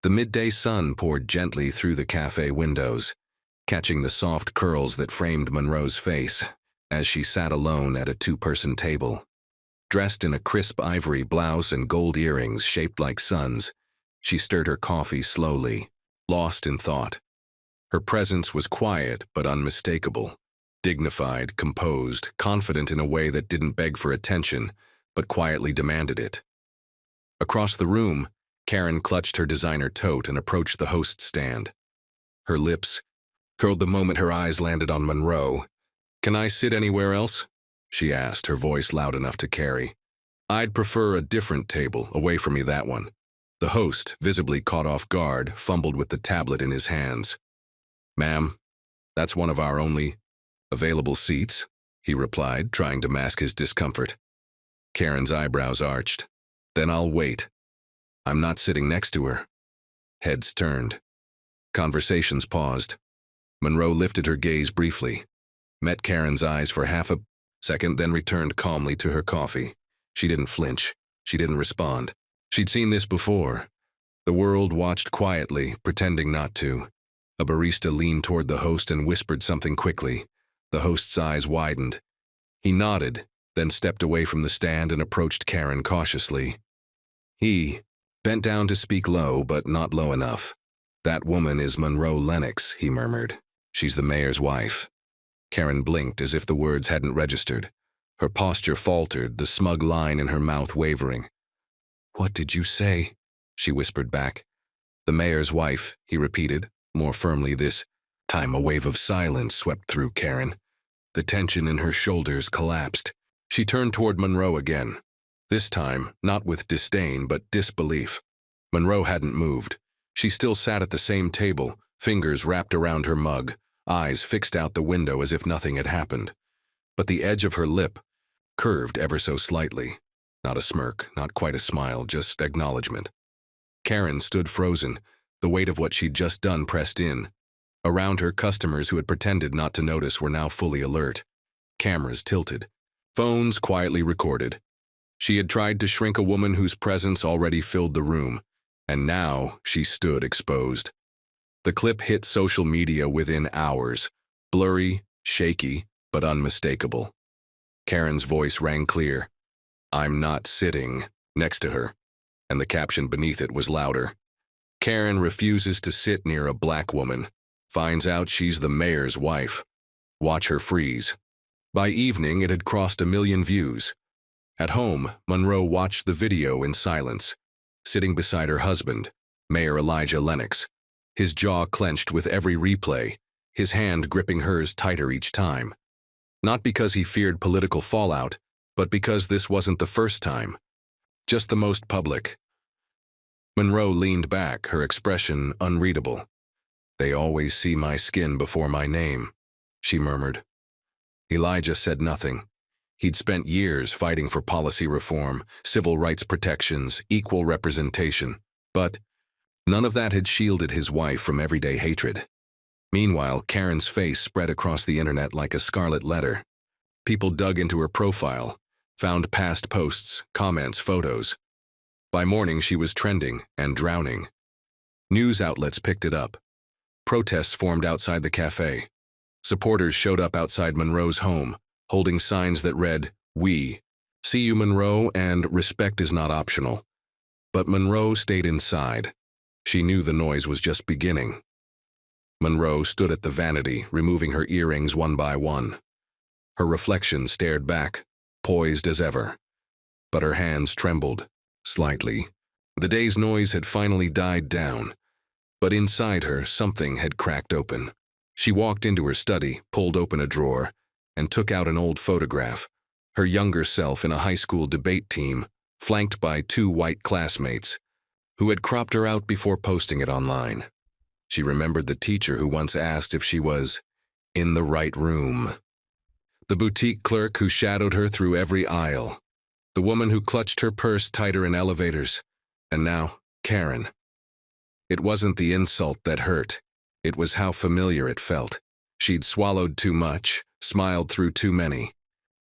The midday sun poured gently through the cafe windows, catching the soft curls that framed Monroe's face as she sat alone at a two-person table. Dressed in a crisp ivory blouse and gold earrings shaped like suns, she stirred her coffee slowly, lost in thought. Her presence was quiet but unmistakable, dignified, composed, confident in a way that didn't beg for attention, but quietly demanded it. Across the room, Karen clutched her designer tote and approached the host's stand. Her lips curled the moment her eyes landed on Monroe. "Can I sit anywhere else?" she asked, her voice loud enough to carry. "I'd prefer a different table, away from me that one." The host, visibly caught off guard, fumbled with the tablet in his hands. "Ma'am, that's one of our only available seats," he replied, trying to mask his discomfort. Karen's eyebrows arched. "Then I'll wait. I'm not sitting next to her." Heads turned. Conversations paused. Monroe lifted her gaze briefly, met Karen's eyes for half a second, then returned calmly to her coffee. She didn't flinch. She didn't respond. She'd seen this before. The world watched quietly, pretending not to. A barista leaned toward the host and whispered something quickly. The host's eyes widened. He nodded, then stepped away from the stand and approached Karen cautiously. He bent down to speak low, but not low enough. "That woman is Monroe Lennox," he murmured. "She's the mayor's wife." Karen blinked as if the words hadn't registered. Her posture faltered, the smug line in her mouth wavering. "What did you say?" she whispered back. "The mayor's wife," he repeated, more firmly this time. A wave of silence swept through Karen. The tension in her shoulders collapsed. She turned toward Monroe again. This time, not with disdain, but disbelief. Monroe hadn't moved. She still sat at the same table, fingers wrapped around her mug, eyes fixed out the window as if nothing had happened. But the edge of her lip curved ever so slightly. Not a smirk, not quite a smile, just acknowledgement. Karen stood frozen, the weight of what she'd just done pressed in. Around her, customers who had pretended not to notice were now fully alert. Cameras tilted. Phones quietly recorded. She had tried to shrink a woman whose presence already filled the room, and now she stood exposed. The clip hit social media within hours, blurry, shaky, but unmistakable. Karen's voice rang clear. "I'm not sitting," next to her, and the caption beneath it was louder. "Karen refuses to sit near a black woman. Finds out she's the mayor's wife. Watch her freeze." By evening, it had crossed 1 million views. At home, Monroe watched the video in silence, sitting beside her husband, Mayor Elijah Lennox, his jaw clenched with every replay, his hand gripping hers tighter each time. Not because he feared political fallout, but because this wasn't the first time. Just the most public. Monroe leaned back, her expression unreadable. "They always see my skin before my name," she murmured. Elijah said nothing. He'd spent years fighting for policy reform, civil rights protections, equal representation, but none of that had shielded his wife from everyday hatred. Meanwhile, Karen's face spread across the internet like a scarlet letter. People dug into her profile, found past posts, comments, photos. By morning, she was trending and drowning. News outlets picked it up. Protests formed outside the cafe. Supporters showed up outside Monroe's home, holding signs that read, "We see you, Monroe, and respect is not optional." But Monroe stayed inside. She knew the noise was just beginning. Monroe stood at the vanity, removing her earrings one by one. Her reflection stared back, poised as ever. But her hands trembled, slightly. The day's noise had finally died down. But inside her, something had cracked open. She walked into her study, pulled open a drawer, and took out an old photograph, her younger self in a high school debate team, flanked by 2 white classmates, who had cropped her out before posting it online. She remembered the teacher who once asked if she was in the right room, the boutique clerk who shadowed her through every aisle, the woman who clutched her purse tighter in elevators, and now Karen. It wasn't the insult that hurt. It was how familiar it felt. She'd swallowed too much, smiled through too many.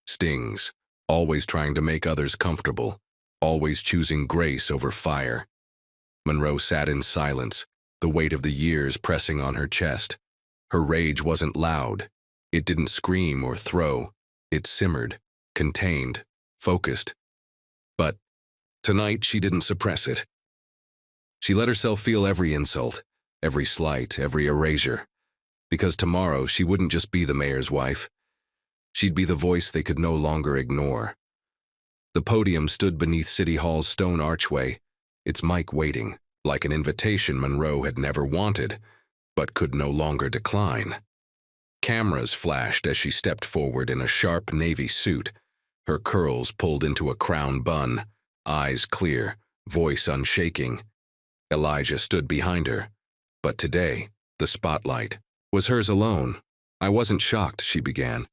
Stings, always trying to make others comfortable, always choosing grace over fire. Monroe sat in silence, the weight of the years pressing on her chest. Her rage wasn't loud. It didn't scream or throw. It simmered, contained, focused. But tonight she didn't suppress it. She let herself feel every insult, every slight, every erasure. Because tomorrow she wouldn't just be the mayor's wife. She'd be the voice they could no longer ignore. The podium stood beneath City Hall's stone archway, its mic waiting, like an invitation Monroe had never wanted, but could no longer decline. Cameras flashed as she stepped forward in a sharp navy suit, her curls pulled into a crown bun, eyes clear, voice unshaking. Elijah stood behind her, but today, the spotlight was hers alone. "I wasn't shocked," she began.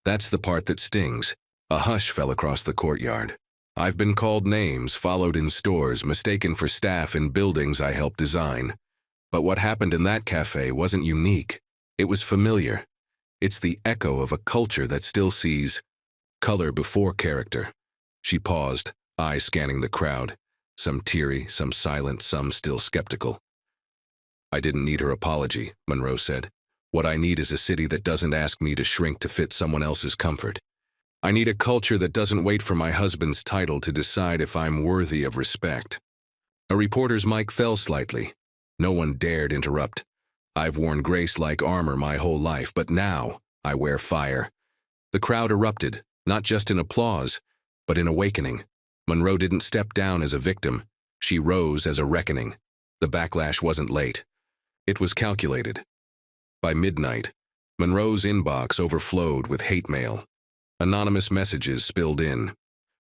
"That's the part that stings." A hush fell across the courtyard. "I've been called names, followed in stores, mistaken for staff in buildings I helped design. But what happened in that cafe wasn't unique. It was familiar. It's the echo of a culture that still sees color before character." She paused, eyes scanning the crowd, some teary, some silent, some still skeptical. "I didn't need her apology," Monroe said. "What I need is a city that doesn't ask me to shrink to fit someone else's comfort. I need a culture that doesn't wait for my husband's title to decide if I'm worthy of respect." A reporter's mic fell slightly. No one dared interrupt. "I've worn grace like armor my whole life, but now I wear fire." The crowd erupted, not just in applause, but in awakening. Monroe didn't step down as a victim. She rose as a reckoning. The backlash wasn't late. It was calculated. By midnight, Monroe's inbox overflowed with hate mail. Anonymous messages spilled in.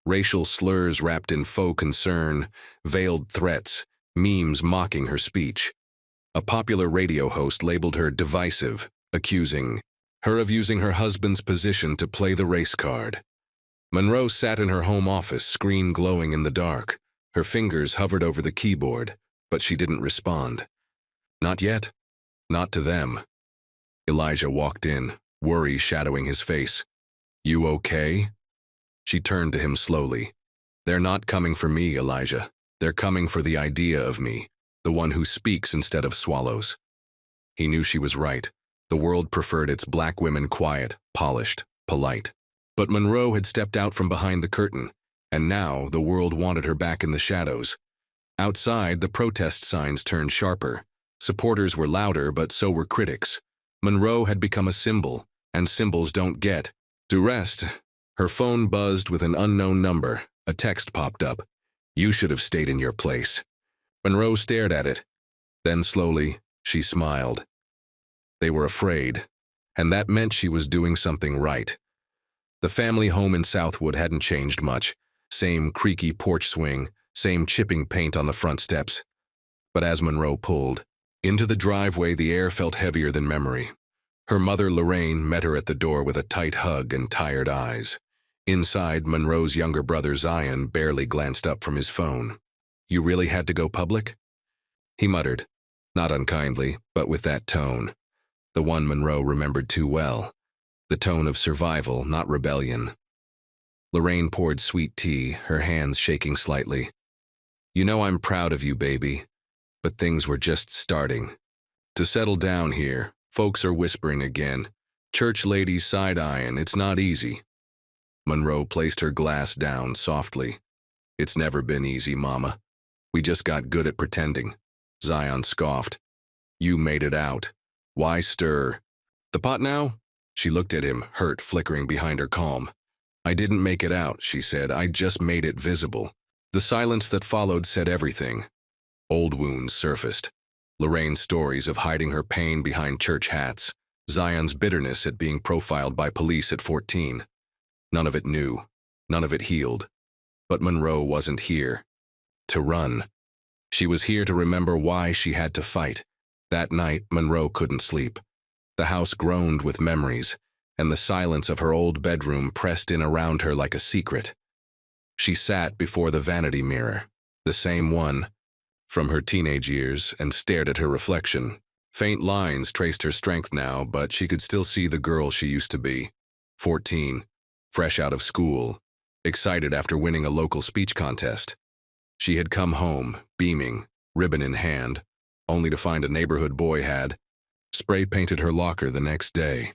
Racial slurs wrapped in faux concern, veiled threats, memes mocking her speech. A popular radio host labeled her divisive, accusing her of using her husband's position to play the race card. Monroe sat in her home office, screen glowing in the dark. Her fingers hovered over the keyboard, but she didn't respond. Not yet. Not to them. Elijah walked in, worry shadowing his face. "You okay?" She turned to him slowly. "They're not coming for me, Elijah. They're coming for the idea of me, the one who speaks instead of swallows." He knew she was right. The world preferred its black women quiet, polished, polite. But Monroe had stepped out from behind the curtain, and now the world wanted her back in the shadows. Outside, the protest signs turned sharper. Supporters were louder, but so were critics. Monroe had become a symbol, and symbols don't get to rest. Her phone buzzed with an unknown number. A text popped up. "You should have stayed in your place." Monroe stared at it. Then slowly, she smiled. They were afraid, and that meant she was doing something right. The family home in Southwood hadn't changed much. Same creaky porch swing, same chipping paint on the front steps. But as Monroe pulled into the driveway, the air felt heavier than memory. Her mother, Lorraine, met her at the door with a tight hug and tired eyes. Inside, Monroe's younger brother, Zion, barely glanced up from his phone. "You really had to go public?" He muttered, not unkindly, but with that tone. The one Monroe remembered too well. The tone of survival, not rebellion. Lorraine poured sweet tea, her hands shaking slightly. "You know I'm proud of you, baby. But things were just starting to settle down here. Folks are whispering again. Church ladies side-eyeing. It's not easy." Monroe placed her glass down softly. "It's never been easy, Mama. We just got good at pretending." Zion scoffed. "You made it out. Why stir the pot now?" She looked at him, hurt flickering behind her calm. "I didn't make it out," she said. "I just made it visible." The silence that followed said everything. Old wounds surfaced. Lorraine's stories of hiding her pain behind church hats. Zion's bitterness at being profiled by police at 14. None of it new. None of it healed. But Monroe wasn't here to run. She was here to remember why she had to fight. That night, Monroe couldn't sleep. The house groaned with memories, and the silence of her old bedroom pressed in around her like a secret. She sat before the vanity mirror, the same one from her teenage years, and stared at her reflection. Faint lines traced her strength now, but she could still see the girl she used to be. 14, fresh out of school, excited after winning a local speech contest. She had come home, beaming, ribbon in hand, only to find a neighborhood boy had spray-painted her locker the next day.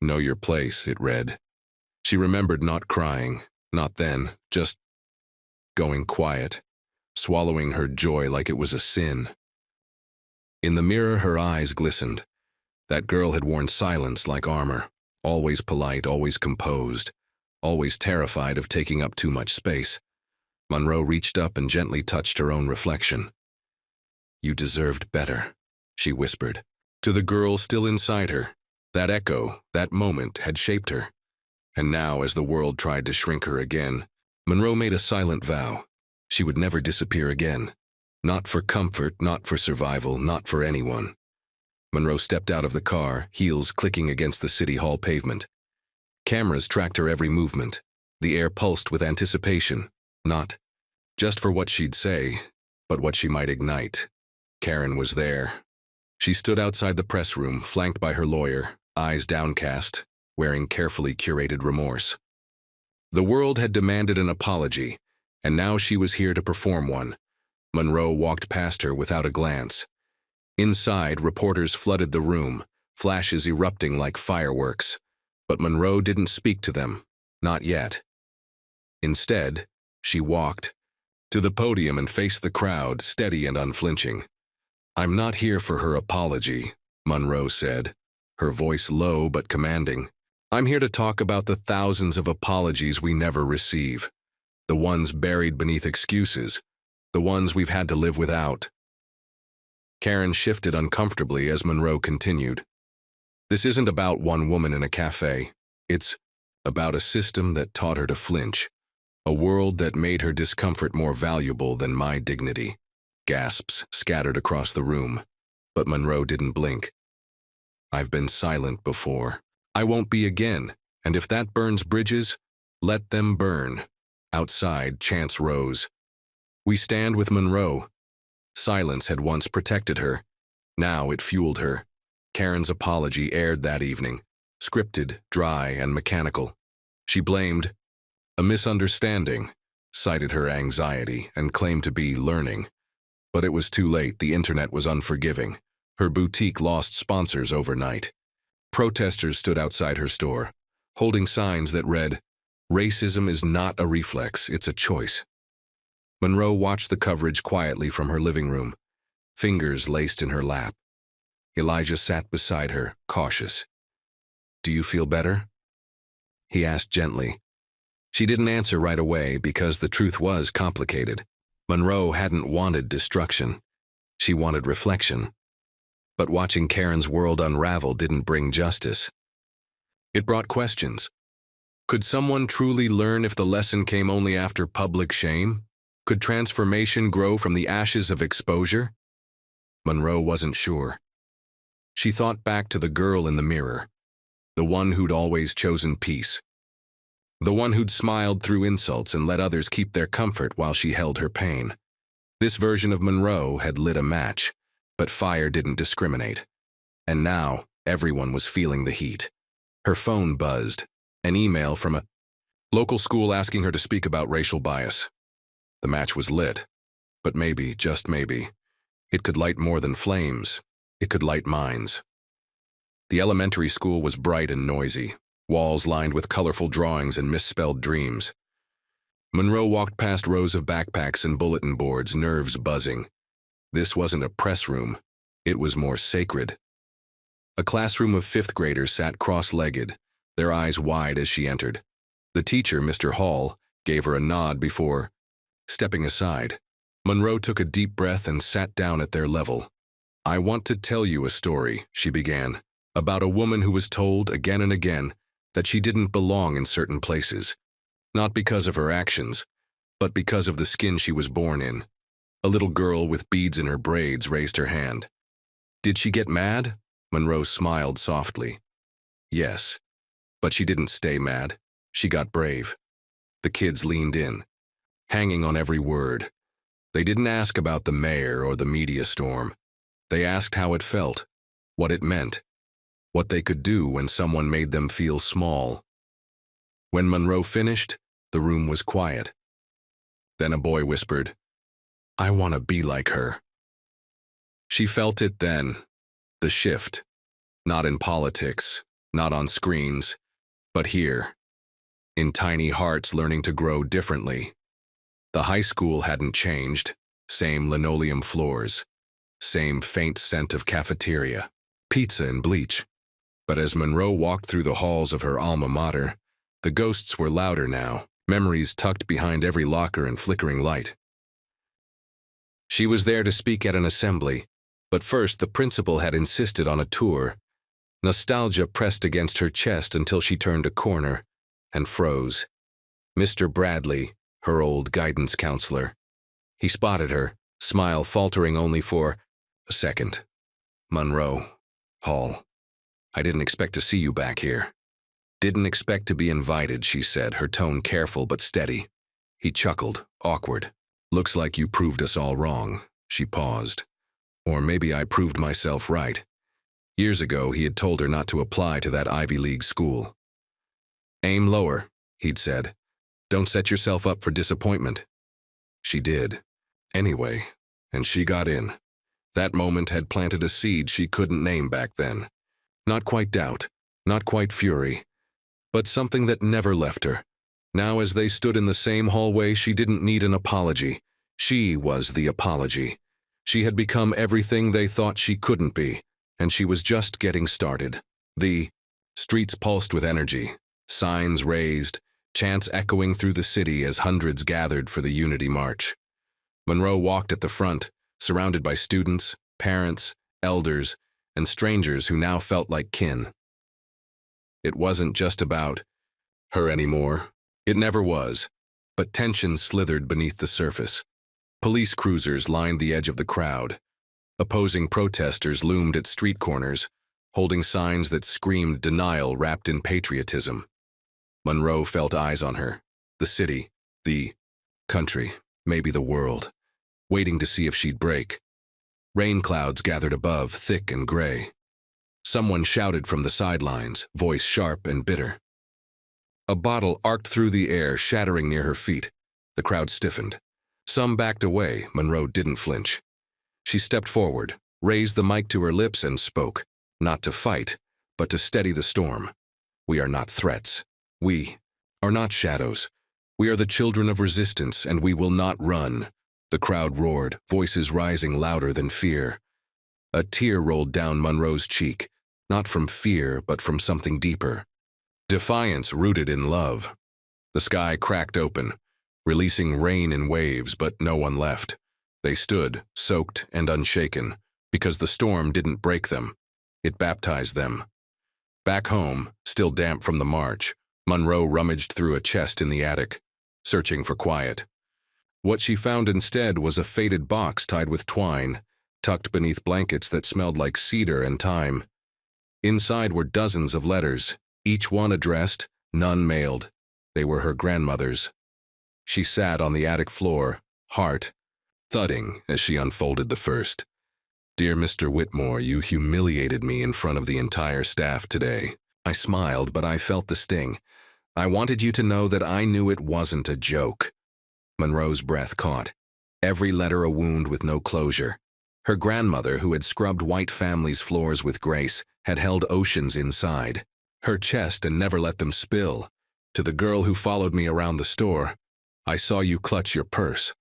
"Know your place," it read. She remembered not crying, not then, just going quiet, swallowing her joy like it was a sin. In the mirror, her eyes glistened. That girl had worn silence like armor, always polite, always composed, always terrified of taking up too much space. Monroe reached up and gently touched her own reflection. "You deserved better," she whispered. To the girl still inside her, that echo, that moment had shaped her. And now, as the world tried to shrink her again, Monroe made a silent vow. She would never disappear again. Not for comfort, not for survival, not for anyone. Monroe stepped out of the car, heels clicking against the city hall pavement. Cameras tracked her every movement. The air pulsed with anticipation, not just for what she'd say, but what she might ignite. Karen was there. She stood outside the press room, flanked by her lawyer, eyes downcast, wearing carefully curated remorse. The world had demanded an apology, and now she was here to perform one. Monroe walked past her without a glance. Inside, reporters flooded the room, flashes erupting like fireworks. But Monroe didn't speak to them, not yet. Instead, she walked to the podium and faced the crowd, steady and unflinching. "I'm not here for her apology," Monroe said, her voice low but commanding. "I'm here to talk about the thousands of apologies we never receive, the ones buried beneath excuses, the ones we've had to live without." Karen shifted uncomfortably as Monroe continued. "This isn't about one woman in a cafe. It's about a system that taught her to flinch, a world that made her discomfort more valuable than my dignity." Gasps scattered across the room, but Monroe didn't blink. "I've been silent before. I won't be again, and if that burns bridges, let them burn." Outside, chants rose. "We stand with Monroe." Silence had once protected her. Now it fueled her. Karen's apology aired that evening, scripted, dry, and mechanical. She blamed a misunderstanding, cited her anxiety, and claimed to be learning. But it was too late. The internet was unforgiving. Her boutique lost sponsors overnight. Protesters stood outside her store, holding signs that read, "Racism is not a reflex, it's a choice." Monroe watched the coverage quietly from her living room, fingers laced in her lap. Elijah sat beside her, cautious. "Do you feel better?" he asked gently. She didn't answer right away because the truth was complicated. Monroe hadn't wanted destruction. She wanted reflection. But watching Karen's world unravel didn't bring justice. It brought questions. Could someone truly learn if the lesson came only after public shame? Could transformation grow from the ashes of exposure? Monroe wasn't sure. She thought back to the girl in the mirror, the one who'd always chosen peace, the one who'd smiled through insults and let others keep their comfort while she held her pain. This version of Monroe had lit a match, but fire didn't discriminate. And now, everyone was feeling the heat. Her phone buzzed, an email from a local school asking her to speak about racial bias. The match was lit, but maybe, just maybe, it could light more than flames. It could light minds. The elementary school was bright and noisy, walls lined with colorful drawings and misspelled dreams. Monroe walked past rows of backpacks and bulletin boards, nerves buzzing. This wasn't a press room. It was more sacred. A classroom of fifth graders sat cross-legged, their eyes wide as she entered. The teacher, Mr. Hall, gave her a nod before stepping aside. Monroe took a deep breath and sat down at their level. "I want to tell you a story," she began, "about a woman who was told again and again that she didn't belong in certain places. Not because of her actions, but because of the skin she was born in." A little girl with beads in her braids raised her hand. "Did she get mad?" Monroe smiled softly. "Yes, but she didn't stay mad. She got brave." The kids leaned in, hanging on every word. They didn't ask about the mayor or the media storm. They asked how it felt, what it meant, what they could do when someone made them feel small. When Monroe finished, the room was quiet. Then a boy whispered, "I want to be like her." She felt it then, the shift. Not in politics, not on screens, but here, in tiny hearts learning to grow differently. The high school hadn't changed, same linoleum floors, same faint scent of cafeteria, pizza and bleach. But as Monroe walked through the halls of her alma mater, the ghosts were louder now, memories tucked behind every locker and flickering light. She was there to speak at an assembly, but first the principal had insisted on a tour. Nostalgia pressed against her chest until she turned a corner and froze. Mr. Bradley, her old guidance counselor. He spotted her, smile faltering only for a second. Monroe, Hall. I didn't expect to see you back here. Didn't expect to be invited, she said, her tone careful but steady. He chuckled, awkward. Looks like you proved us all wrong. She paused. Or maybe I proved myself right. Years ago, he had told her not to apply to that Ivy League school. Aim lower, he'd said. Don't set yourself up for disappointment. She did. Anyway, and she got in. That moment had planted a seed she couldn't name back then. Not quite doubt, not quite fury, but something that never left her. Now as they stood in the same hallway, she didn't need an apology. She was the apology. She had become everything they thought she couldn't be, and she was just getting started. The streets pulsed with energy, signs raised, chants echoing through the city as hundreds gathered for the Unity March. Monroe walked at the front, surrounded by students, parents, elders, and strangers who now felt like kin. It wasn't just about her anymore. It never was, but tension slithered beneath the surface. Police cruisers lined the edge of the crowd. Opposing protesters loomed at street corners, holding signs that screamed denial wrapped in patriotism. Monroe felt eyes on her, the city, the country, maybe the world, waiting to see if she'd break. Rain clouds gathered above, thick and gray. Someone shouted from the sidelines, voice sharp and bitter. A bottle arced through the air, shattering near her feet. The crowd stiffened. Some backed away. Monroe didn't flinch. She stepped forward, raised the mic to her lips and spoke, not to fight, but to steady the storm. We are not threats. We are not shadows. We are the children of resistance, and we will not run. The crowd roared, voices rising louder than fear. A tear rolled down Monroe's cheek, not from fear, but from something deeper. Defiance rooted in love. The sky cracked open, releasing rain in waves, but no one left. They stood, soaked and unshaken, because the storm didn't break them. It baptized them. Back home, still damp from the march, Monroe rummaged through a chest in the attic, searching for quiet. What she found instead was a faded box tied with twine, tucked beneath blankets that smelled like cedar and thyme. Inside were dozens of letters, each one addressed, none mailed. They were her grandmother's. She sat on the attic floor, heart thudding as she unfolded the first. Dear Mr. Whitmore, you humiliated me in front of the entire staff today. I smiled, but I felt the sting. I wanted you to know that I knew it wasn't a joke. Monroe's breath caught. Every letter a wound with no closure. Her grandmother, who had scrubbed white families' floors with grace, had held oceans inside. Her chest and never let them spill. To the girl who followed me around the store, I saw you clutch your purse.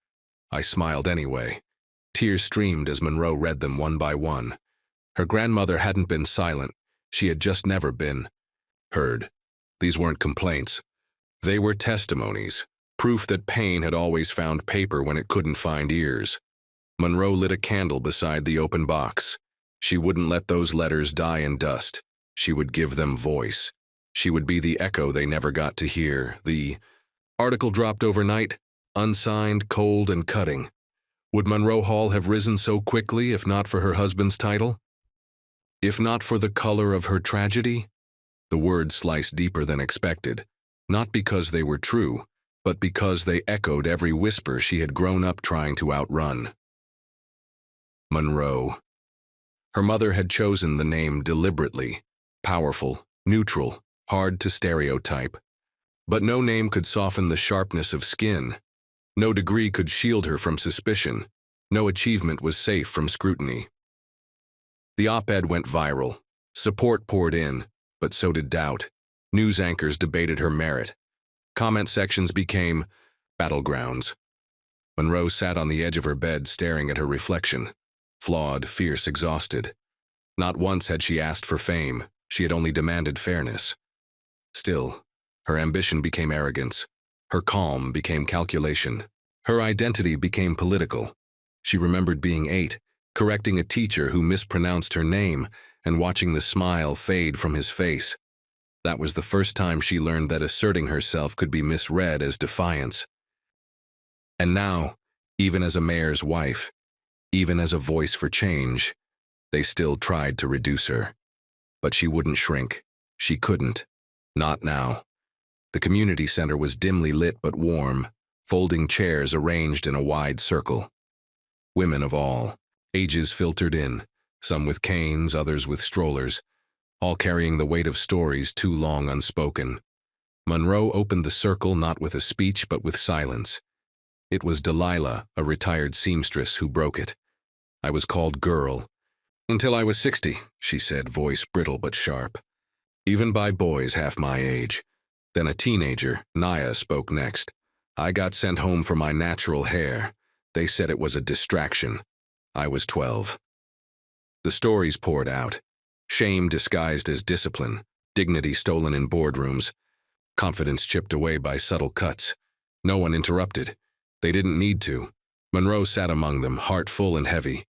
I smiled anyway. Tears streamed as Monroe read them one by one. Her grandmother hadn't been silent. She had just never been heard. These weren't complaints. They were testimonies, proof that pain had always found paper when it couldn't find ears. Monroe lit a candle beside the open box. She wouldn't let those letters die in dust. She would give them voice. She would be the echo they never got to hear. The article dropped overnight, unsigned, cold, and cutting. Would Monroe Hall have risen so quickly if not for her husband's title? If not for the color of her tragedy? The words sliced deeper than expected, not because they were true, but because they echoed every whisper she had grown up trying to outrun. Monroe. Her mother had chosen the name deliberately. Powerful, neutral, hard to stereotype. But no name could soften the sharpness of skin. No degree could shield her from suspicion. No achievement was safe from scrutiny. The op-ed went viral. Support poured in, but so did doubt. News anchors debated her merit. Comment sections became battlegrounds. Monroe sat on the edge of her bed staring at her reflection. Flawed, fierce, exhausted. Not once had she asked for fame. She had only demanded fairness. Still, her ambition became arrogance. Her calm became calculation. Her identity became political. She remembered being 8, correcting a teacher who mispronounced her name, and watching the smile fade from his face. That was the first time she learned that asserting herself could be misread as defiance. And now, even as a mayor's wife, even as a voice for change, they still tried to reduce her. But she wouldn't shrink. She couldn't. Not now. The community center was dimly lit but warm, folding chairs arranged in a wide circle. Women of all ages filtered in, some with canes, others with strollers, all carrying the weight of stories too long unspoken. Monroe opened the circle not with a speech but with silence. It was Delilah, a retired seamstress, who broke it. I was called girl. Until I was 60, she said, voice brittle but sharp. Even by boys half my age. Then a teenager, Naya, spoke next. I got sent home for my natural hair. They said it was a distraction. I was 12. The stories poured out. Shame disguised as discipline, dignity stolen in boardrooms, confidence chipped away by subtle cuts. No one interrupted. They didn't need to. Monroe sat among them, heart full and heavy.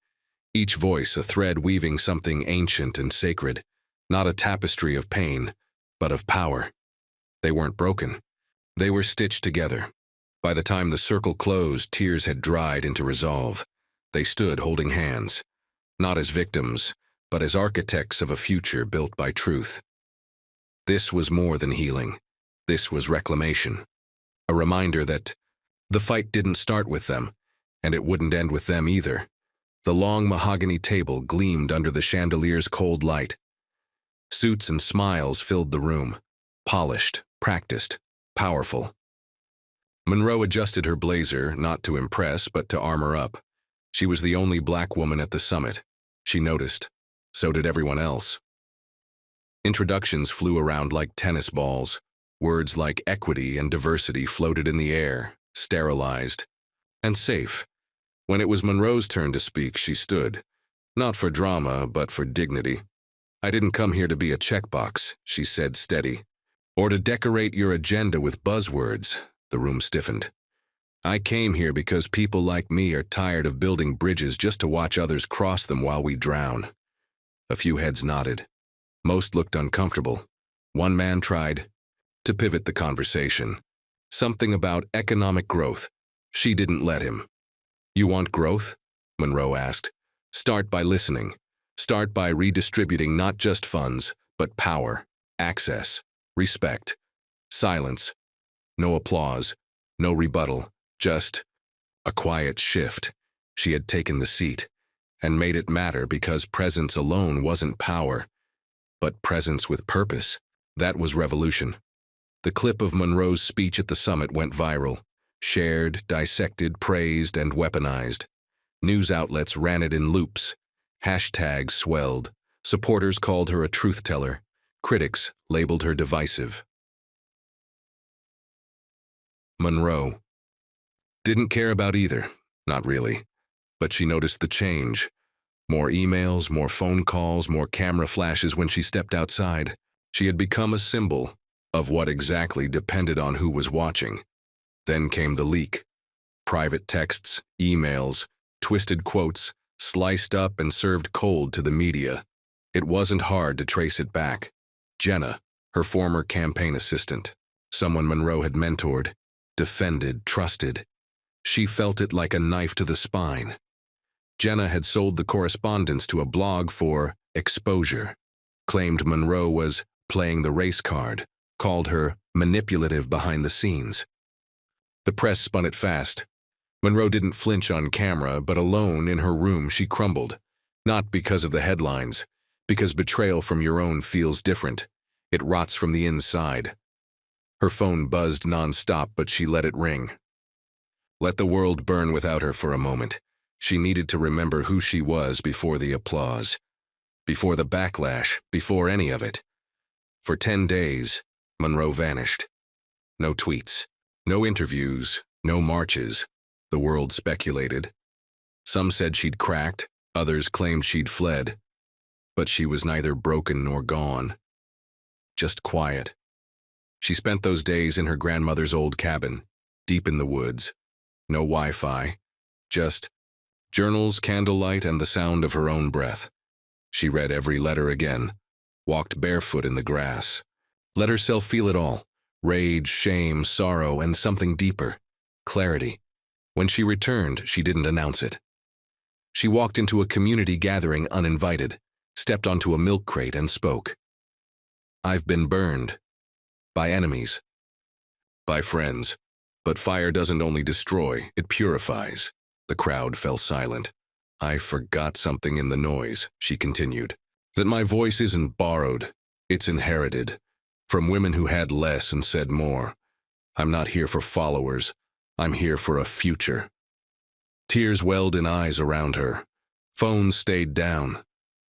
Each voice a thread weaving something ancient and sacred, not a tapestry of pain, but of power. They weren't broken. They were stitched together. By the time the circle closed, tears had dried into resolve. They stood holding hands, not as victims, but as architects of a future built by truth. This was more than healing. This was reclamation. A reminder that the fight didn't start with them, and it wouldn't end with them either. The long mahogany table gleamed under the chandelier's cold light. Suits and smiles filled the room, polished, practiced, powerful. Monroe adjusted her blazer, not to impress, but to armor up. She was the only black woman at the summit. She noticed. So did everyone else. Introductions flew around like tennis balls. Words like equity and diversity floated in the air, sterilized, and safe. When it was Monroe's turn to speak, she stood. Not for drama, but for dignity. I didn't come here to be a checkbox, she said, steady. Or to decorate your agenda with buzzwords. The room stiffened. I came here because people like me are tired of building bridges just to watch others cross them while we drown. A few heads nodded. Most looked uncomfortable. One man tried to pivot the conversation. Something about economic growth. She didn't let him. You want growth? Monroe asked. Start by listening. Start by redistributing not just funds, but power, access, respect, silence. No applause, no rebuttal, just a quiet shift. She had taken the seat and made it matter because presence alone wasn't power, but presence with purpose. That was revolution. The clip of Monroe's speech at the summit went viral, shared, dissected, praised, and weaponized. News outlets ran it in loops. Hashtags swelled. Supporters called her a truth-teller. Critics labeled her divisive. Monroe didn't care about either, not really. But she noticed the change. More emails, more phone calls, more camera flashes when she stepped outside. She had become a symbol of what exactly depended on who was watching. Then came the leak. Private texts, emails, twisted quotes, sliced up and served cold to the media. It wasn't hard to trace it back. Jenna, her former campaign assistant, someone Monroe had mentored, defended, trusted. She felt it like a knife to the spine. Jenna had sold the correspondence to a blog for exposure, claimed Monroe was playing the race card, called her manipulative behind the scenes. The press spun it fast. Monroe didn't flinch on camera, but alone in her room she crumbled. Not because of the headlines, because betrayal from your own feels different. It rots from the inside. Her phone buzzed nonstop, but she let it ring. Let the world burn without her for a moment. She needed to remember who she was before the applause. before the backlash, before any of it. For 10 days, Monroe vanished. No tweets, no interviews, no marches. The world speculated. Some said she'd cracked, others claimed she'd fled. But she was neither broken nor gone. Just quiet. She spent those days in her grandmother's old cabin, deep in the woods. No Wi-Fi, just journals, candlelight, and the sound of her own breath. She read every letter again, walked barefoot in the grass, let herself feel it all: rage, shame, sorrow, and something deeper, clarity. When she returned, she didn't announce it. She walked into a community gathering uninvited, stepped onto a milk crate and spoke. I've been burned. By enemies. By friends. But fire doesn't only destroy, it purifies. The crowd fell silent. I forgot something in the noise, she continued. That my voice isn't borrowed, it's inherited. From women who had less and said more. I'm not here for followers. I'm here for a future. Tears welled in eyes around her. Phones stayed down.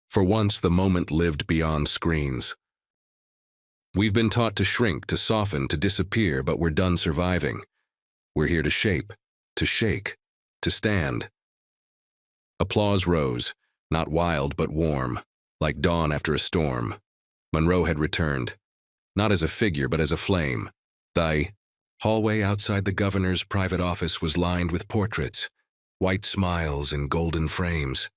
For once, the moment lived beyond screens. We've been taught to shrink, to soften, to disappear, but we're done surviving. We're here to shape, to shake, to stand. Applause rose, not wild but warm, like dawn after a storm. Monroe had returned, not as a figure but as a flame. The hallway outside the governor's private office was lined with portraits, white smiles in golden frames.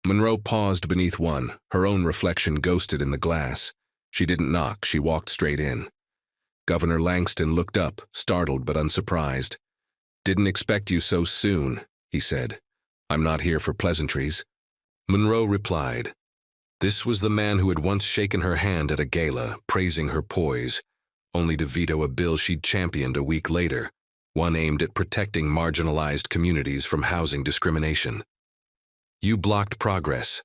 Monroe paused beneath one, her own reflection ghosted in the glass. She didn't knock, she walked straight in. Governor Langston looked up, startled but unsurprised. Didn't expect you so soon, he said. I'm not here for pleasantries. Monroe replied. This was the man who had once shaken her hand at a gala, praising her poise, only to veto a bill she'd championed a week later, one aimed at protecting marginalized communities from housing discrimination. You blocked progress.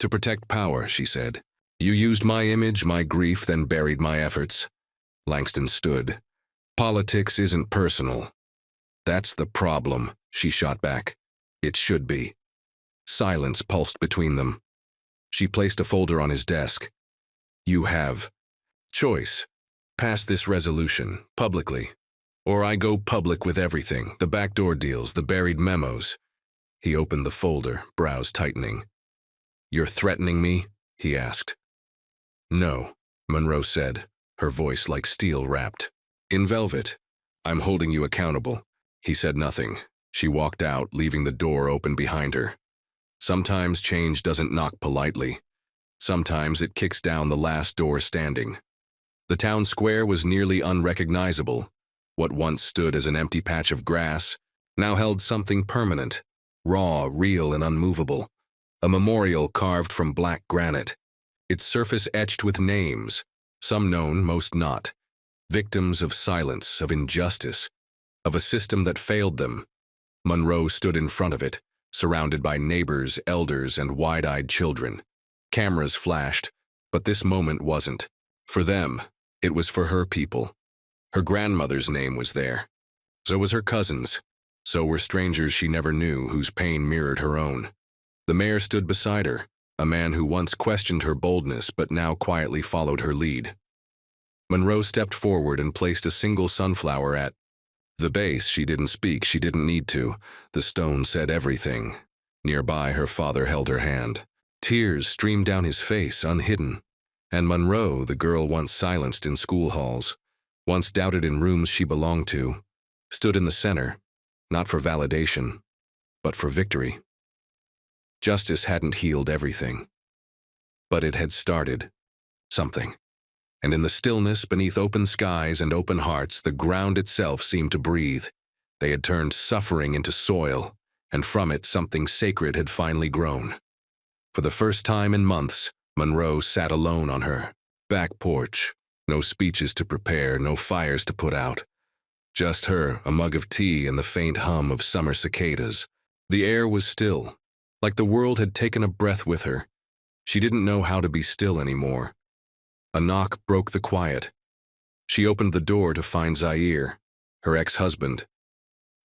To protect power, she said. You used my image, my grief, then buried my efforts. Langston stood. Politics isn't personal. That's the problem, she shot back. It should be. Silence pulsed between them. She placed a folder on his desk. You have choice. Pass this resolution, publicly. Or I go public with everything, the backdoor deals, the buried memos. He opened the folder, brows tightening. You're threatening me? He asked. No, Monroe said, her voice like steel wrapped. In velvet. I'm holding you accountable. He said nothing. She walked out, leaving the door open behind her. Sometimes change doesn't knock politely. Sometimes it kicks down the last door standing. The town square was nearly unrecognizable. What once stood as an empty patch of grass now held something permanent, raw, real, and unmovable. A memorial carved from black granite. Its surface etched with names, some known, most not. Victims of silence, of injustice, of a system that failed them. Monroe stood in front of it, surrounded by neighbors, elders, and wide-eyed children. Cameras flashed, but this moment wasn't. For them, it was for her people. Her grandmother's name was there. So was her cousin's. So were strangers she never knew whose pain mirrored her own. The mayor stood beside her, a man who once questioned her boldness but now quietly followed her lead. Monroe stepped forward and placed a single sunflower at the base. She didn't speak, she didn't need to. The stone said everything. Nearby, her father held her hand. Tears streamed down his face, unhidden. And Monroe, the girl once silenced in school halls, once doubted in rooms she belonged to, stood in the center, not for validation, but for victory. Justice hadn't healed everything, but it had started something. And in the stillness beneath open skies and open hearts, the ground itself seemed to breathe. They had turned suffering into soil, and from it something sacred had finally grown. For the first time in months, Monroe sat alone on her back porch. No speeches to prepare, no fires to put out. Just her, a mug of tea, and the faint hum of summer cicadas. The air was still, like the world had taken a breath with her. She didn't know how to be still anymore. A knock broke the quiet. She opened the door to find Zaire, her ex-husband.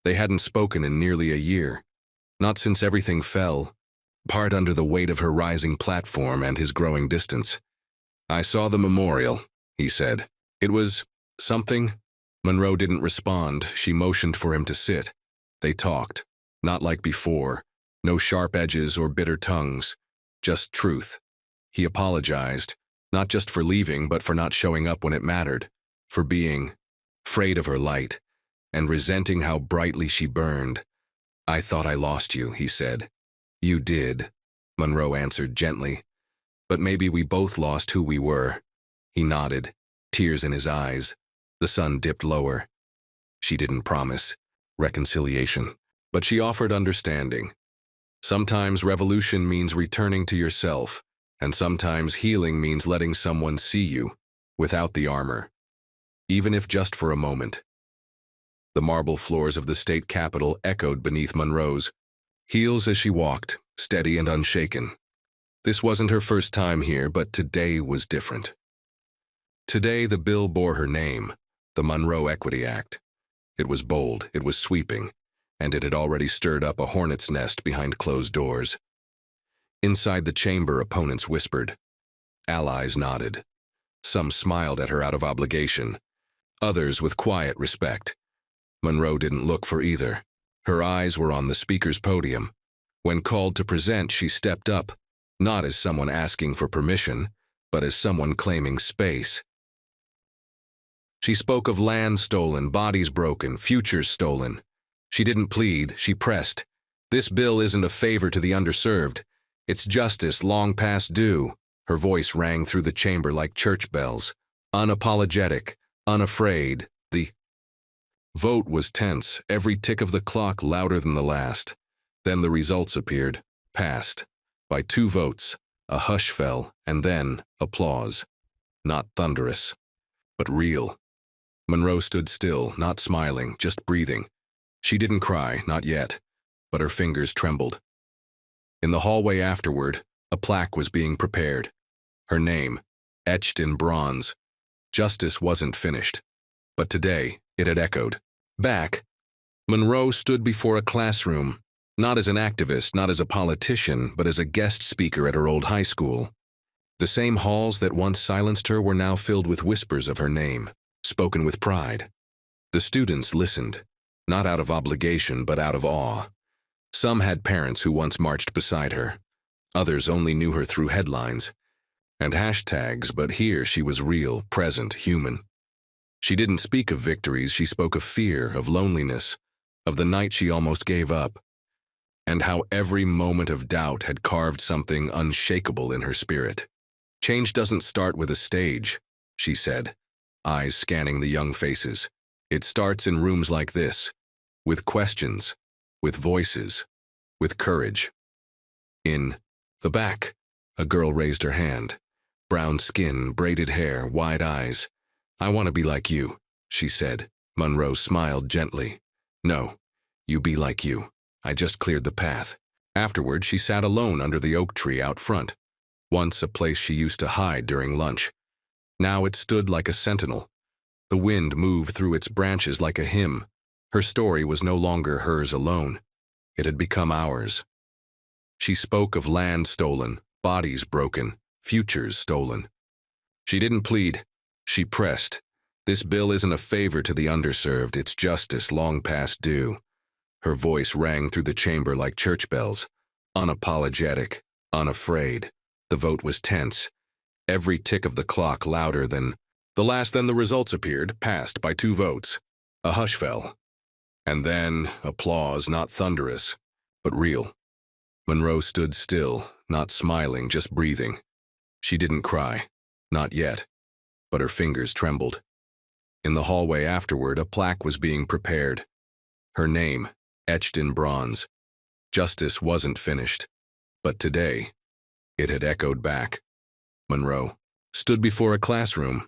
They hadn't spoken in nearly a year, not since everything fell, part under the weight of her rising platform and his growing distance. "I saw the memorial," he said. "It was something." Monroe didn't respond. She motioned for him to sit. They talked, not like before. No sharp edges or bitter tongues, just truth. He apologized, not just for leaving, but for not showing up when it mattered, for being afraid of her light, and resenting how brightly she burned. "I thought I lost you," he said. "You did," Monroe answered gently. "But maybe we both lost who we were." He nodded, tears in his eyes. The sun dipped lower. She didn't promise reconciliation, but she offered understanding. Sometimes revolution means returning to yourself, and sometimes healing means letting someone see you, without the armor, even if just for a moment. The marble floors of the state capitol echoed beneath Monroe's heels as she walked, steady and unshaken. This wasn't her first time here, but today was different. Today the bill bore her name, the Monroe Equity Act. It was bold, it was sweeping, and it had already stirred up a hornet's nest behind closed doors. Inside the chamber, opponents whispered. Allies nodded. Some smiled at her out of obligation, others with quiet respect. Monroe didn't look for either. Her eyes were on the speaker's podium. When called to present, she stepped up, not as someone asking for permission, but as someone claiming space. She spoke of land stolen, bodies broken, futures stolen. She didn't plead, she pressed. This bill isn't a favor to the underserved. It's justice long past due. Her voice rang through the chamber like church bells. Unapologetic, unafraid. The vote was tense, every tick of the clock louder than the last. Then the results appeared, passed. By 2 votes, a hush fell, and then applause. Not thunderous, but real. Monroe stood still, not smiling, just breathing. She didn't cry, not yet, but her fingers trembled. In the hallway afterward, a plaque was being prepared. Her name, etched in bronze. Justice wasn't finished, but today it had echoed. Back, Monroe stood before a classroom, not as an activist, not as a politician, but as a guest speaker at her old high school. The same halls that once silenced her were now filled with whispers of her name, spoken with pride. The students listened, not out of obligation, but out of awe. Some had parents who once marched beside her. Others only knew her through headlines and hashtags, but here she was real, present, human. She didn't speak of victories, she spoke of fear, of loneliness, of the night she almost gave up, and how every moment of doubt had carved something unshakable in her spirit. Change doesn't start with a stage, she said, eyes scanning the young faces. It starts in rooms like this, with questions, with voices, with courage. In the back, a girl raised her hand. Brown skin, braided hair, wide eyes. "I want to be like you," she said. Monroe smiled gently. "No, you be like you. I just cleared the path." Afterward, she sat alone under the oak tree out front, once a place she used to hide during lunch. Now it stood like a sentinel. The wind moved through its branches like a hymn. Her story was no longer hers alone. It had become ours. She spoke of land stolen, bodies broken, futures stolen. She didn't plead. She pressed. This bill isn't a favor to the underserved, it's justice long past due. Her voice rang through the chamber like church bells. Unapologetic, unafraid. The vote was tense. Every tick of the clock louder than the last. Then the results appeared, passed by 2 votes. A hush fell. And then applause, not thunderous, but real. Monroe stood still, not smiling, just breathing. She didn't cry, not yet, but her fingers trembled. In the hallway afterward, a plaque was being prepared. Her name, etched in bronze. Justice wasn't finished, but today, it had echoed back. Monroe stood before a classroom,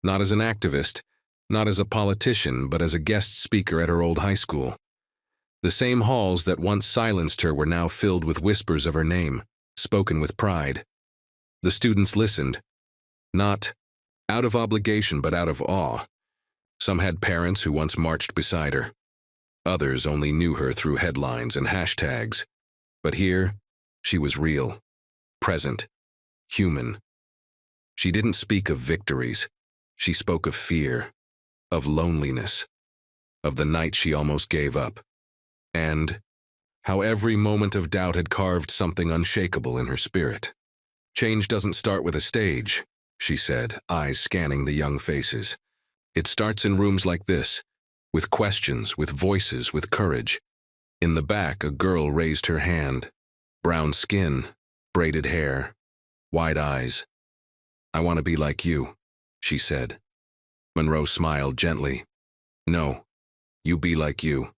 not as an activist, not as a politician, but as a guest speaker at her old high school. The same halls that once silenced her were now filled with whispers of her name, spoken with pride. The students listened, not out of obligation, but out of awe. Some had parents who once marched beside her. Others only knew her through headlines and hashtags. But here, She was real, present, human. She didn't speak of victories. She spoke of fear, of loneliness, of the night she almost gave up, and how every moment of doubt had carved something unshakable in her spirit. Change doesn't start with a stage, she said, eyes scanning the young faces. It starts in rooms like this, with questions, with voices, with courage. In the back, a girl raised her hand. Brown skin, braided hair, wide eyes. "I want to be like you," she said. Monroe smiled gently. "No, you be like you.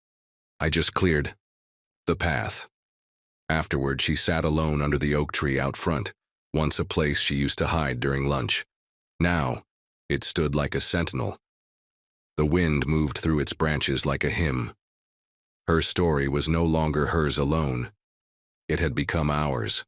I just cleared the path." Afterward, she sat alone under the oak tree out front, once a place she used to hide during lunch. Now, it stood like a sentinel. The wind moved through its branches like a hymn. Her story was no longer hers alone. It had become ours.